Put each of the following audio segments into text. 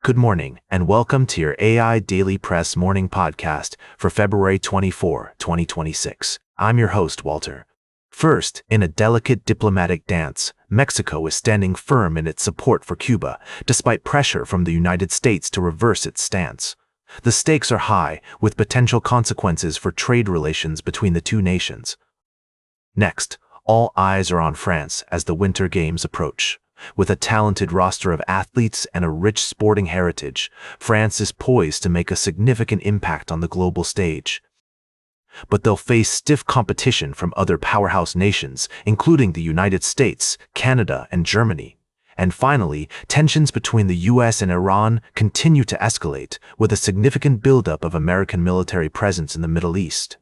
Good morning, and welcome to your AI Daily Press morning podcast for February 24, 2026. I'm your host, Walter. First, in a delicate diplomatic dance, Mexico is standing firm in its support for Cuba, despite pressure from the United States to reverse its stance. The stakes are high, with potential consequences for trade relations between the two nations. Next, all eyes are on France as the Winter Games approach. With a talented roster of athletes and a rich sporting heritage, France is poised to make a significant impact on the global stage. But they'll face stiff competition from other powerhouse nations, including the United States, Canada, and Germany. And finally, tensions between the US and Iran continue to escalate, with a significant buildup of American military presence in the Middle East.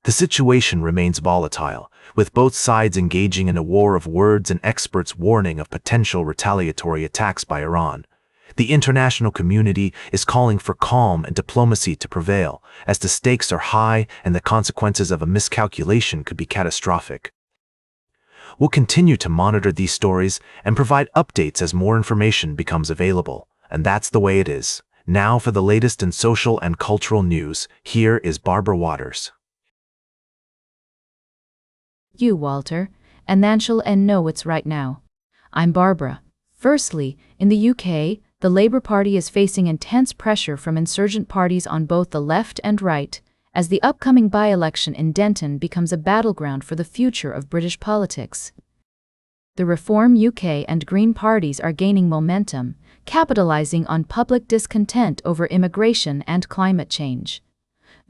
The situation remains volatile, with both sides engaging in a war of words and experts warning of potential retaliatory attacks by Iran. The international community is calling for calm and diplomacy to prevail, as the stakes are high and the consequences of a miscalculation could be catastrophic. We'll continue to monitor these stories and provide updates as more information becomes available, and that's the way it is. Now for the latest in social and cultural news, here is Barbara Waters. You, Walter, and Nanshall and know it's right now. I'm Barbara. Firstly, in the UK, the Labour Party is facing intense pressure from insurgent parties on both the left and right, as the upcoming by-election in Denton becomes a battleground for the future of British politics. The Reform UK and Green parties are gaining momentum, capitalising on public discontent over immigration and climate change.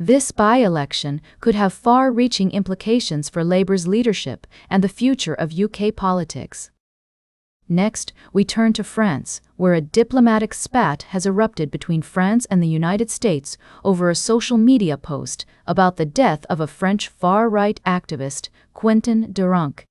This by-election could have far-reaching implications for Labour's leadership and the future of UK politics. Next, we turn to France, where a diplomatic spat has erupted between France and the United States over a social media post about the death of a French far-right activist, Quentin Duranc.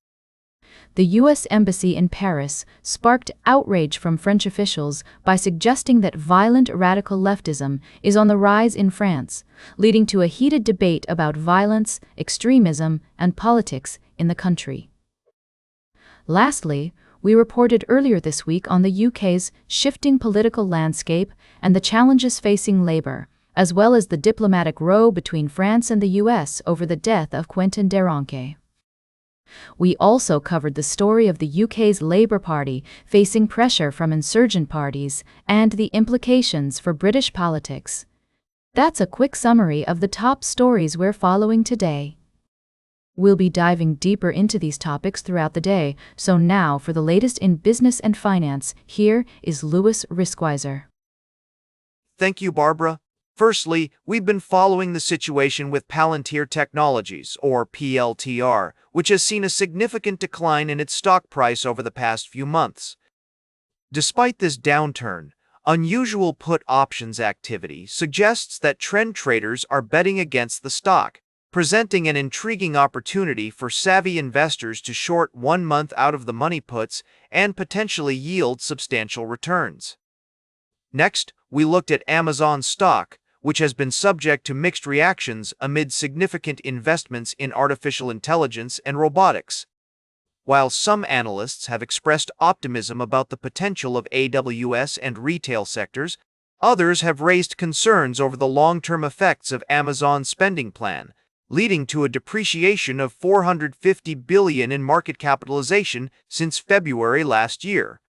The U.S. Embassy in Paris sparked outrage from French officials by suggesting that violent radical leftism is on the rise in France, leading to a heated debate about violence, extremism, and politics in the country. Lastly, we reported earlier this week on the UK's shifting political landscape and the challenges facing Labour, as well as the diplomatic row between France and the US over the death of Quentin Duranc. We also covered the story of the UK's Labour Party facing pressure from insurgent parties and the implications for British politics. That's a quick summary of the top stories we're following today. We'll be diving deeper into these topics throughout the day, so now for the latest in business and finance, here is Louis Riskweiser. Thank you, Barbara. Firstly, we've been following the situation with Palantir Technologies, or PLTR, which has seen a significant decline in its stock price over the past few months. Despite this downturn, unusual put options activity suggests that trend traders are betting against the stock, presenting an intriguing opportunity for savvy investors to short 1 month out of the money puts and potentially yield substantial returns. Next, we looked at Amazon stock, which has been subject to mixed reactions amid significant investments in artificial intelligence and robotics. While some analysts have expressed optimism about the potential of AWS and retail sectors, others have raised concerns over the long-term effects of Amazon's spending plan, leading to a depreciation of $450 billion in market capitalization since February last year.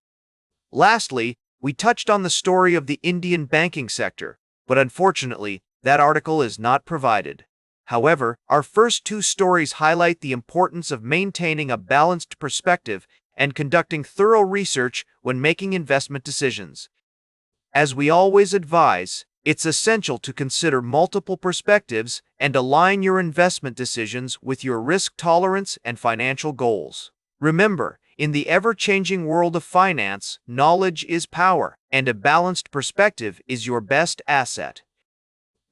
Lastly, we touched on the story of the Indian banking sector, but unfortunately, that article is not provided. However, our first two stories highlight the importance of maintaining a balanced perspective and conducting thorough research when making investment decisions. As we always advise, it's essential to consider multiple perspectives and align your investment decisions with your risk tolerance and financial goals. Remember, in the ever-changing world of finance, knowledge is power, and a balanced perspective is your best asset.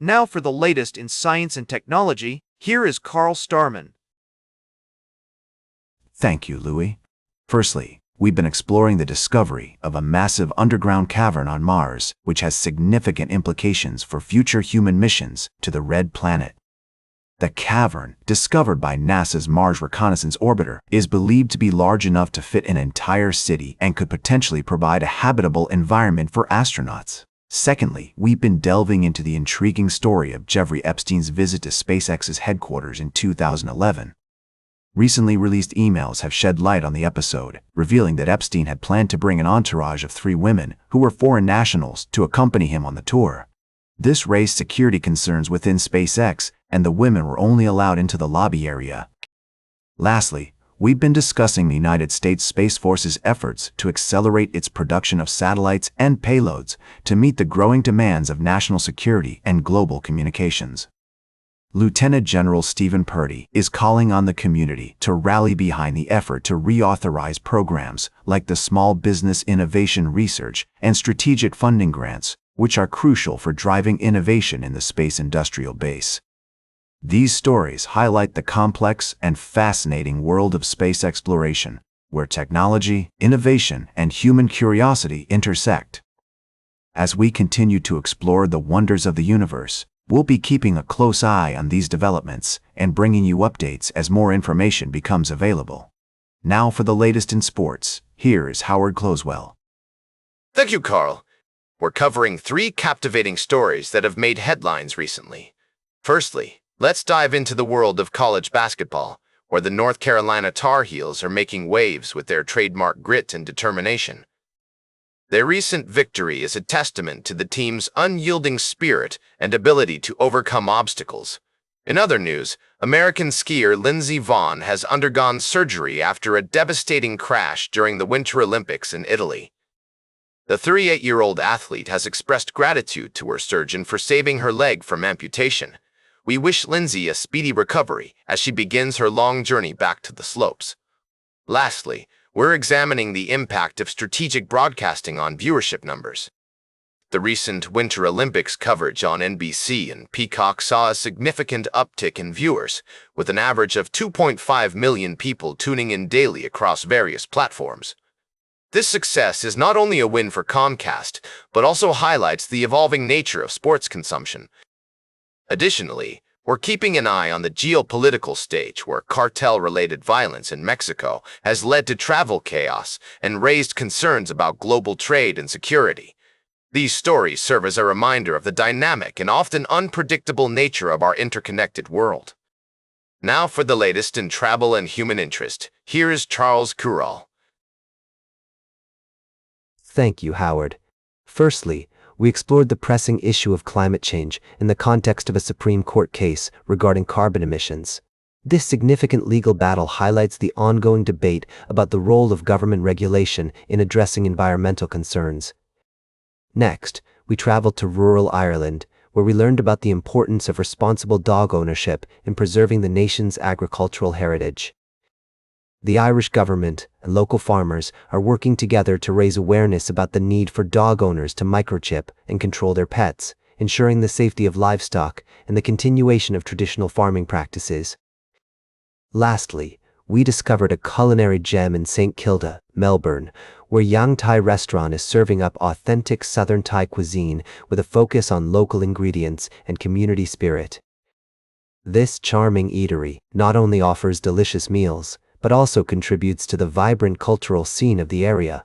Now for the latest in science and technology, here is Carl Starman. Thank you, Louis. Firstly, we've been exploring the discovery of a massive underground cavern on Mars, which has significant implications for future human missions to the Red Planet. The cavern, discovered by NASA's Mars Reconnaissance Orbiter, is believed to be large enough to fit an entire city and could potentially provide a habitable environment for astronauts. Secondly, we've been delving into the intriguing story of Jeffrey Epstein's visit to SpaceX's headquarters in 2011. Recently released emails have shed light on the episode, revealing that Epstein had planned to bring an entourage of 3 women who were foreign nationals to accompany him on the tour. This raised security concerns within SpaceX, and the women were only allowed into the lobby area. Lastly, we've been discussing the United States Space Force's efforts to accelerate its production of satellites and payloads to meet the growing demands of national security and global communications. Lieutenant General Stephen Purdy is calling on the community to rally behind the effort to reauthorize programs like the Small Business Innovation Research and Strategic Funding Grants, which are crucial for driving innovation in the space industrial base. These stories highlight the complex and fascinating world of space exploration, where technology, innovation, and human curiosity intersect. As we continue to explore the wonders of the universe, we'll be keeping a close eye on these developments and bringing you updates as more information becomes available. Now for the latest in sports, here is Howard Closewell. Thank you, Carl. We're covering 3 captivating stories that have made headlines recently. Firstly, let's dive into the world of college basketball, where the North Carolina Tar Heels are making waves with their trademark grit and determination. Their recent victory is a testament to the team's unyielding spirit and ability to overcome obstacles. In other news, American skier Lindsey Vonn has undergone surgery after a devastating crash during the Winter Olympics in Italy. The 38-year-old athlete has expressed gratitude to her surgeon for saving her leg from amputation. We wish Lindsey a speedy recovery as she begins her long journey back to the slopes. Lastly, we're examining the impact of strategic broadcasting on viewership numbers. The recent Winter Olympics coverage on NBC and Peacock saw a significant uptick in viewers, with an average of 2.5 million people tuning in daily across various platforms. This success is not only a win for Comcast, but also highlights the evolving nature of sports consumption. Additionally, we're keeping an eye on the geopolitical stage, where cartel-related violence in Mexico has led to travel chaos and raised concerns about global trade and security. These stories serve as a reminder of the dynamic and often unpredictable nature of our interconnected world. Now for the latest in travel and human interest, here is Charles Curral. Thank you, Howard. Firstly, we explored the pressing issue of climate change in the context of a Supreme Court case regarding carbon emissions. This significant legal battle highlights the ongoing debate about the role of government regulation in addressing environmental concerns. Next, we traveled to rural Ireland, where we learned about the importance of responsible dog ownership in preserving the nation's agricultural heritage. The Irish government and local farmers are working together to raise awareness about the need for dog owners to microchip and control their pets, ensuring the safety of livestock and the continuation of traditional farming practices. Lastly, we discovered a culinary gem in St. Kilda, Melbourne, where Yang Thai restaurant is serving up authentic Southern Thai cuisine with a focus on local ingredients and community spirit. This charming eatery not only offers delicious meals, but also contributes to the vibrant cultural scene of the area.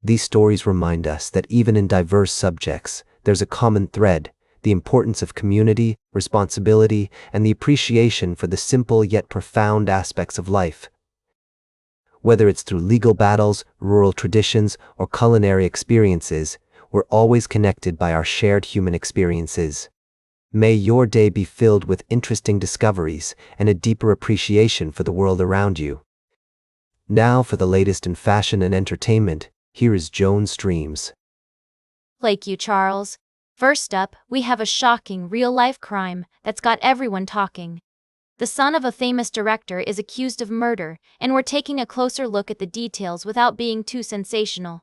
These stories remind us that even in diverse subjects, there's a common thread: the importance of community, responsibility, and the appreciation for the simple yet profound aspects of life. Whether it's through legal battles, rural traditions, or culinary experiences, we're always connected by our shared human experiences. May your day be filled with interesting discoveries and a deeper appreciation for the world around you. Now for the latest in fashion and entertainment, here is Joan Streams. Thank you, Charles. First up, we have a shocking real-life crime that's got everyone talking. The son of a famous director is accused of murder, and we're taking a closer look at the details without being too sensational.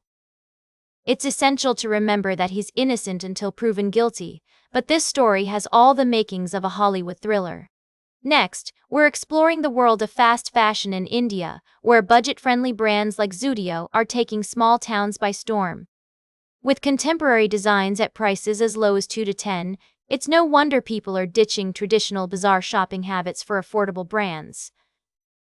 It's essential to remember that he's innocent until proven guilty, but this story has all the makings of a Hollywood thriller. Next, we're exploring the world of fast fashion in India, where budget-friendly brands like Zudio are taking small towns by storm. With contemporary designs at prices as low as 2 to 10 It's no wonder people are ditching traditional bazaar shopping habits for affordable brands.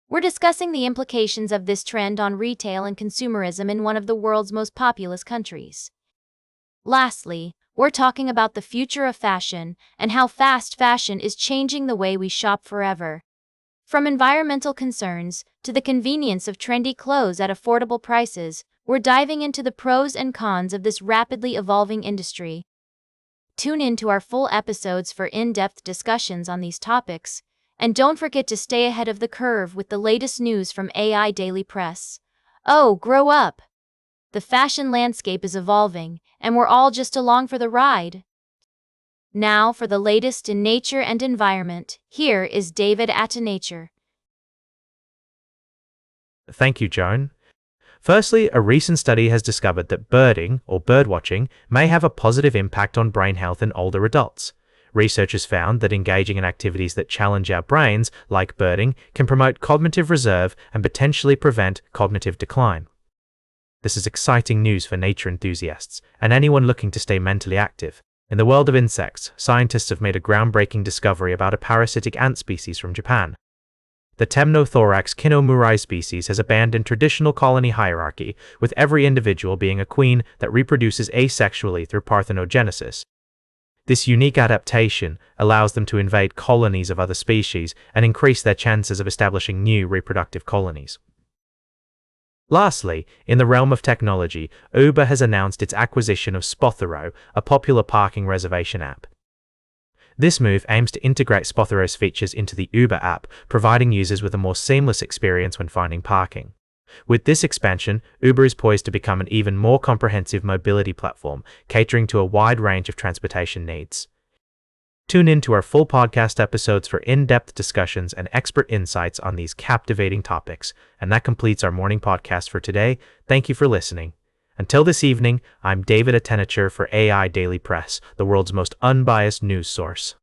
We're discussing the implications of this trend on retail and consumerism in one of the world's most populous countries. Lastly, we're talking about the future of fashion and how fast fashion is changing the way we shop forever. From environmental concerns to the convenience of trendy clothes at affordable prices, we're diving into the pros and cons of this rapidly evolving industry. Tune in to our full episodes for in-depth discussions on these topics, and don't forget to stay ahead of the curve with the latest news from AIDailyPress. Oh, grow up! The fashion landscape is evolving, and we're all just along for the ride. Now for the latest in nature and environment, here is David at Nature. Thank you, Joan. Firstly, a recent study has discovered that birding, or birdwatching, may have a positive impact on brain health in older adults. Researchers found that engaging in activities that challenge our brains, like birding, can promote cognitive reserve and potentially prevent cognitive decline. This is exciting news for nature enthusiasts and anyone looking to stay mentally active. In the world of insects, scientists have made a groundbreaking discovery about a parasitic ant species from Japan. The Temnothorax kinomurae species has abandoned traditional colony hierarchy, with every individual being a queen that reproduces asexually through parthenogenesis. This unique adaptation allows them to invade colonies of other species and increase their chances of establishing new reproductive colonies. Lastly, in the realm of technology, Uber has announced its acquisition of Spothero, a popular parking reservation app. This move aims to integrate Spothero's features into the Uber app, providing users with a more seamless experience when finding parking. With this expansion, Uber is poised to become an even more comprehensive mobility platform, catering to a wide range of transportation needs. Tune in to our full podcast episodes for in-depth discussions and expert insights on these captivating topics. And that completes our morning podcast for today. Thank you for listening. Until this evening, I'm David at for AIDailyPress, the world's most unbiased news source.